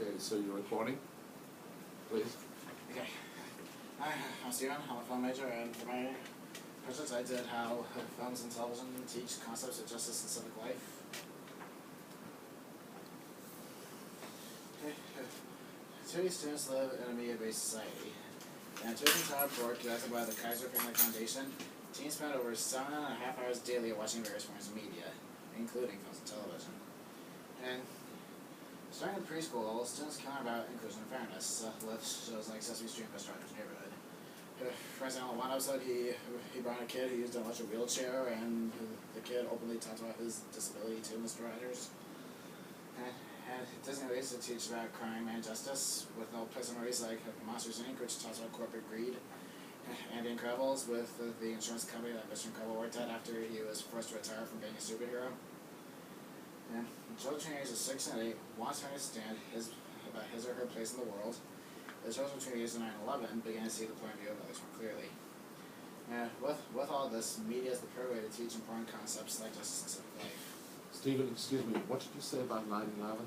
Okay, so you're recording? Please. Okay. Hi, I'm Steven. I'm a film major, and for my project I did how films and television teach concepts of justice and civic life. Okay. Two students live in a media-based society. In a two-time report conducted by the Kaiser Family Foundation, teens spend over 7.5 hours daily watching various forms of media, including films and television. And starting in preschool, students can learn about inclusion and fairness, with shows like Sesame Street and Mr. Rogers' Neighborhood. For example, one episode he brought a kid who used an electric wheelchair, and the kid openly talked about his disability to Mr. Rogers. And Disney Race to teach about crime and justice, with no place in movies like Monsters Inc., which talks about corporate greed, and The Incredibles, with the insurance company that Mr. Incredible worked at after he was forced to retire from being a superhero. And children between the ages of 6 and 8 want to understand about his or her place in the world. The children between the ages of 9 and 11 begin to see the point of view of others more clearly. And with all this, media is the perfect way to teach important concepts like justice and civic life. Stephen, excuse me, what did you say about 9/11?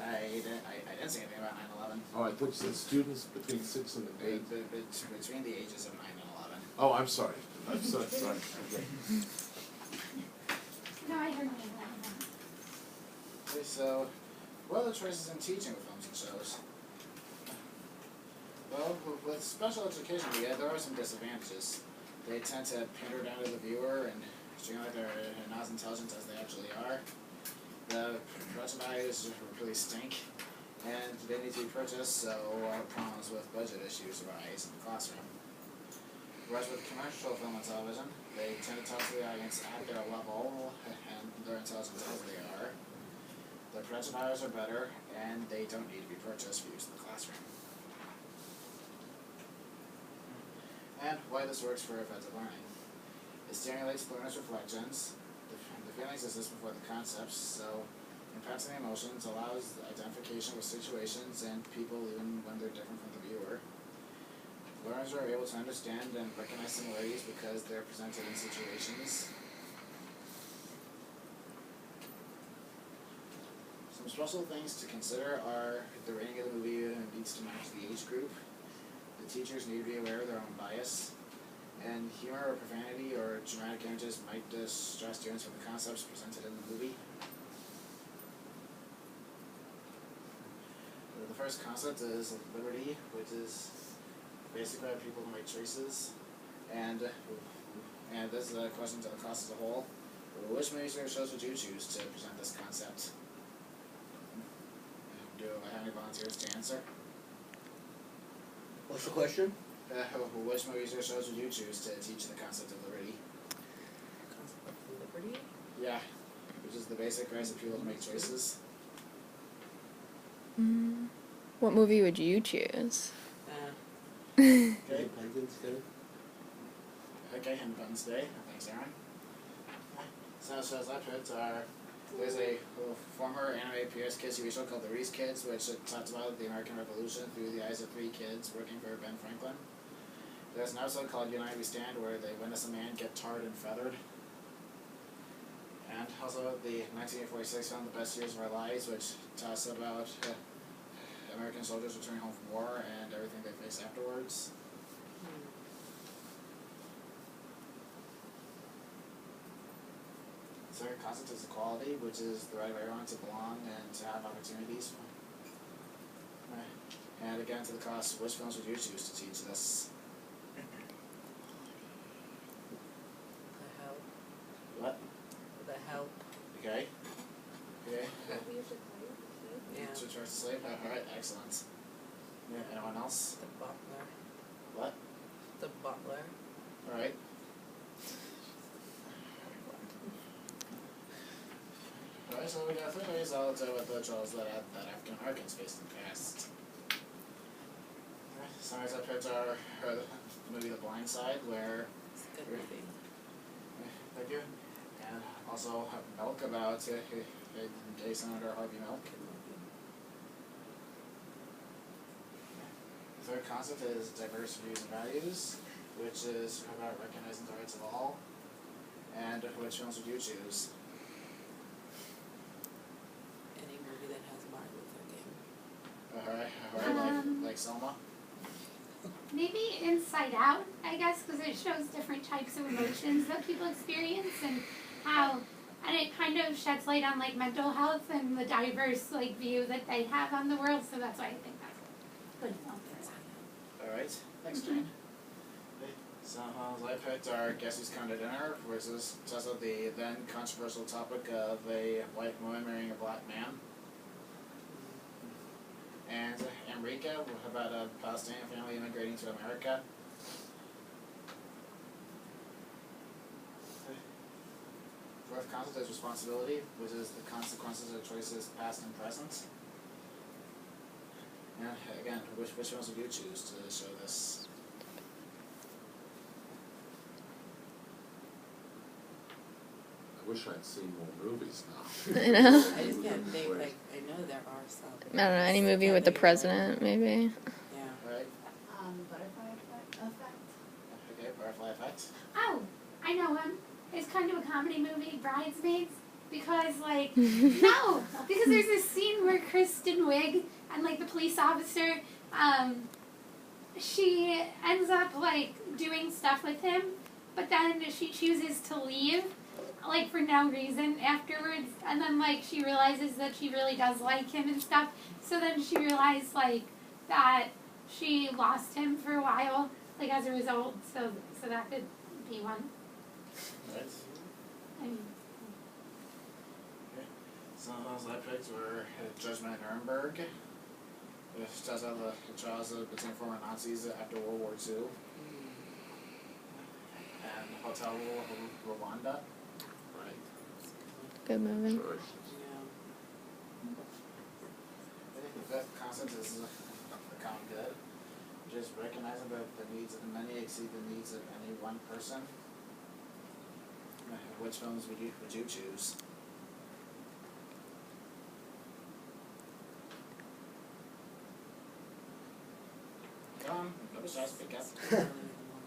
I didn't say anything about 9/11. Oh, I thought you said students between 6 and 8. Between the ages of 9 and 11. Oh, I'm sorry. I'm sorry. Okay. No, I heard 9/11. Okay, so, what are the choices in teaching with films and shows? Well, with special education media, there are some disadvantages. They tend to pander down to the viewer and treat like they're not as intelligent as they actually are. The production values really stink, and they need to be purchased, so problems with budget issues arise in the classroom. Whereas with commercial film and television, they tend to talk to the audience at their level and their intelligence as they are. The production values are better, and they don't need to be purchased for use in the classroom. And why this works for effective learning. It stimulates learners' reflections. The feelings exist before the concepts, so impacting the emotions allows identification with situations and people even when they're different from the viewer. Learners are able to understand and recognize similarities because they're presented in situations. Some special things to consider are the rating of the movie needs to match the age group. The teachers need to be aware of their own bias. And humor or profanity or dramatic images might distress students from the concepts presented in the movie. The first concept is liberty, which is basically how people make choices. And this is a question to the class as a whole. Which movies or shows would you choose to present this concept? Do I have any volunteers to answer? What's the question? Which movies or shows would you choose to teach the concept of liberty? Concept of liberty? Yeah, which is the basic rights of people to make choices. What movie would you choose? Okay. Independence Day. Okay, Independence Day. Thanks, Aaron. So shows I picked are, there's a former anime PBS Kids TV show called The Reese Kids, which talks about the American Revolution through the eyes of 3 kids working for Ben Franklin. There's an episode called United We Stand where they witness a man get tarred and feathered. And also the 1946 film The Best Years of Our Lives, which talks about American soldiers returning home from war and everything they face afterwards. The second concept is equality, which is the right of everyone to belong and to have opportunities. And again, to the class, which films would you choose to teach this? The Help. What? The Help. Okay. Okay. Yeah. To try to sleep? Alright, excellent. Yeah, anyone else? The Butler. What? The Butler. Alright. Alright, so we got 3 ways I'll tell what the troubles that African Americans faced in the past. Some ways I picked are the movie The Blind Side, where... It's a good movie. Thank you. And also Milk about gay Senator Harvey Milk. Good movie. The third concept is diverse views and values, which is about recognizing the rights of all. And which films would you choose? Any movie that has Martin Luther King. like Selma? Maybe Inside Out, I guess, because it shows different types of emotions that people experience and how, and it kind of sheds light on like mental health and the diverse like view that they have on the world. So that's why I think that's a good film for that. Alright, thanks, Jane. So, I picked our Guess Who's Coming to Dinner, which is just the then controversial topic of a white woman marrying a black man. And Enrica, about a Palestinian family immigrating to America. Fourth concept is responsibility, which is the consequences of choices past and present. And again, which ones would you choose to show this? I wish I'd seen more movies now. I know. I just can't think, like, I know there are some. I don't know, any movie with the president, maybe. Yeah. Right? Butterfly Effect. Okay, Butterfly Effect. Oh, I know one. It's kind of a comedy movie, Bridesmaids, because like no, because there's this scene where Kristen Wiig and like the police officer, she ends up like doing stuff with him, but then she chooses to leave, like for no reason afterwards, and then like she realizes that she really does like him and stuff. So then she realized like that she lost him for a while, like as a result. So that could be one. Right. I mean, Some of those I picked were Judgment at Nuremberg, which tells how the trials between former Nazis after World War II, and Hotel Rwanda. Right. Good movie. Choices. Yeah. The fifth concept is the common good, which is recognizing that the needs of the many exceed the needs of any one person. Which films would you choose? Come on, nobody tries to pick up.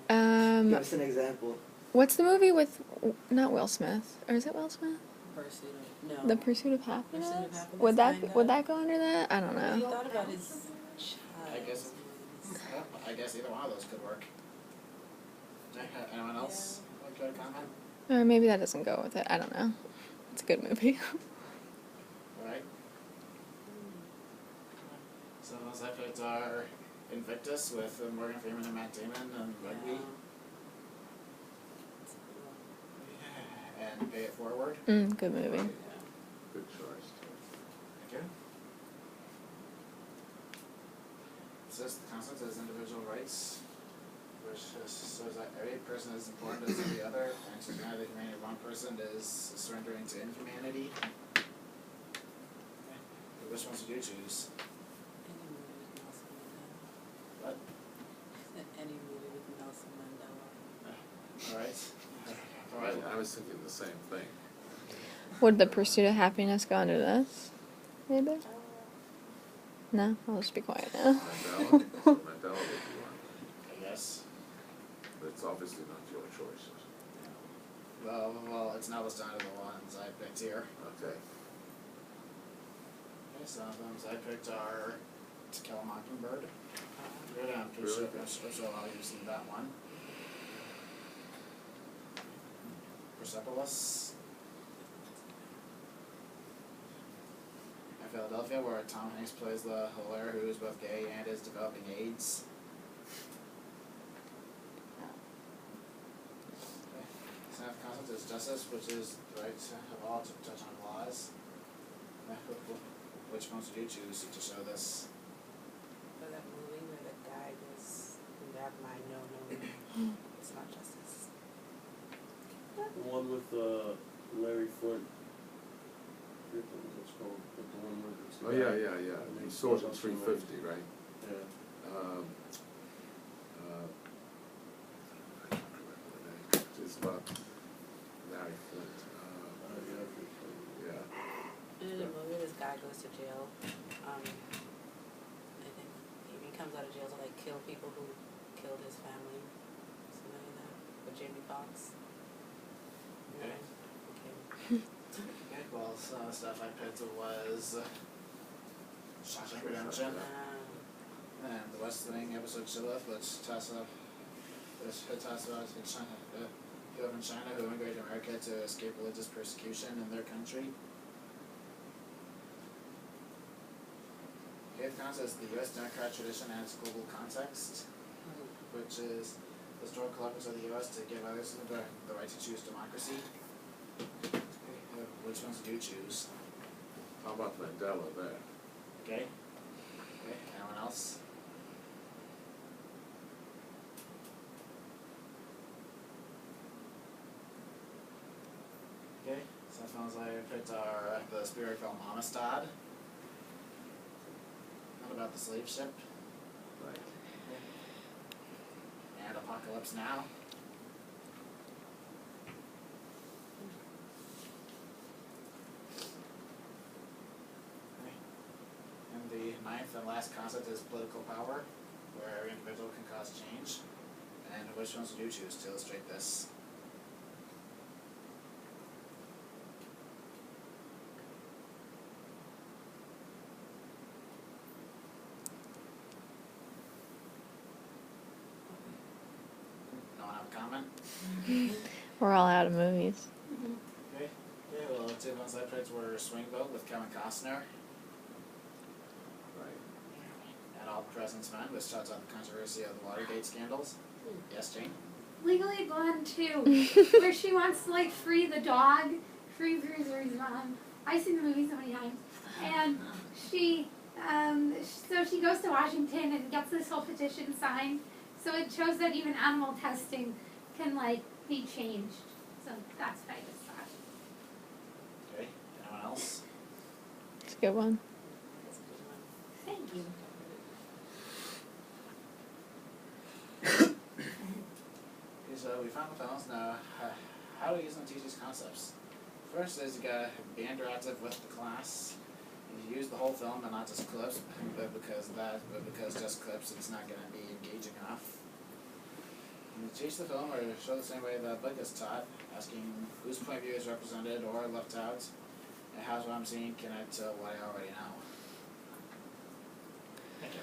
Give us an example. What's the movie with, not Will Smith, or is it Will Smith? Pursuit of, no. The Pursuit of Happiness? Pursuit of Happiness, Would that kinda. would that go under that? I don't He know. thought about his child. I guess either one of those could work. Anyone else like to comment? Or maybe that doesn't go with it. I don't know. It's a good movie. Alright. So those I picked are Invictus with Morgan Freeman and Matt Damon and Rugby. And Pay It Forward. Good movie. Good choice. Thank you. Says the concept is individual rights, which says that every person is important as every other, and to deny the humanity of one person is surrendering to inhumanity. Which ones would you choose? What? Any movie with Nelson Mandela. Alright. Alright. I was thinking the same thing. Would The Pursuit of Happiness go under this? Maybe? No? I'll just be quiet now. Mandela would be one. I guess. But it's obviously not your choices. Well, it's now listed under the ones I picked here. Okay. Okay, some of them I picked are To Kill a Mockingbird. Good, I'm pretty Really? sure a lot of you've seen that one. Persepolis. And Philadelphia, where Tom Hanks plays the lawyer who is both gay and is developing AIDS. Second concept is justice, which is the right of all to touch on laws. Which ones would you choose to show this? For that movie where the guy goes, never mind, no, it's not justice. The one with Larry Foote. I forget what it's called, but the one with it's Oh, yeah. You saw it in 350, right? Yeah. I can't remember the name. It's about Larry Flint. Yeah. In the movie, this guy goes to jail. I think he comes out of jail to like kill people who killed his family, something like that. With Jamie Foxx. Okay. Okay. Okay, well, some of the stuff I picked was Shawshank Redemption. And the West Wing episode Shillith, which talks about in China, people from China who immigrated to America to escape religious persecution in their country. Eighth concept is the U.S. Democrat tradition and its global context, which is the historical efforts of the U.S. to give others the right to choose democracy. Which ones do you choose? How about Mandela there? Okay. Okay. Anyone else? Okay. So films I picked are the Spielberg film Amistad. What about the slave ship? Right. And Apocalypse Now. And the ninth and last concept is political power, where every individual can cause change. And which ones do you choose to illustrate this? No one have a comment? We're all out of movies. Okay. Okay, well, the two ones I picked were Swing Vote with Kevin Costner Right. and All the President's Men, which talks about the controversy of the Watergate scandals. Yes, Jane? Legally Blonde 2, where she wants to like free the dog, free Bruiser's mom. I've seen the movie so many times, and she, so she goes to Washington and gets this whole petition signed. So it shows that even animal testing can like be changed. So that's what I just thought. Okay. Anyone else? It's a good one. That's a good one. Thank you. Okay, so we found the films. Now, how do we use them to teach these concepts? First is you gotta be interactive with the class. You use the whole film and not just clips, but because just clips, it's not gonna be engaging enough. And you teach the film or show the same way the book is taught, asking whose point of view is represented or left out, and how's what I'm seeing connect to what I already know. Thank you.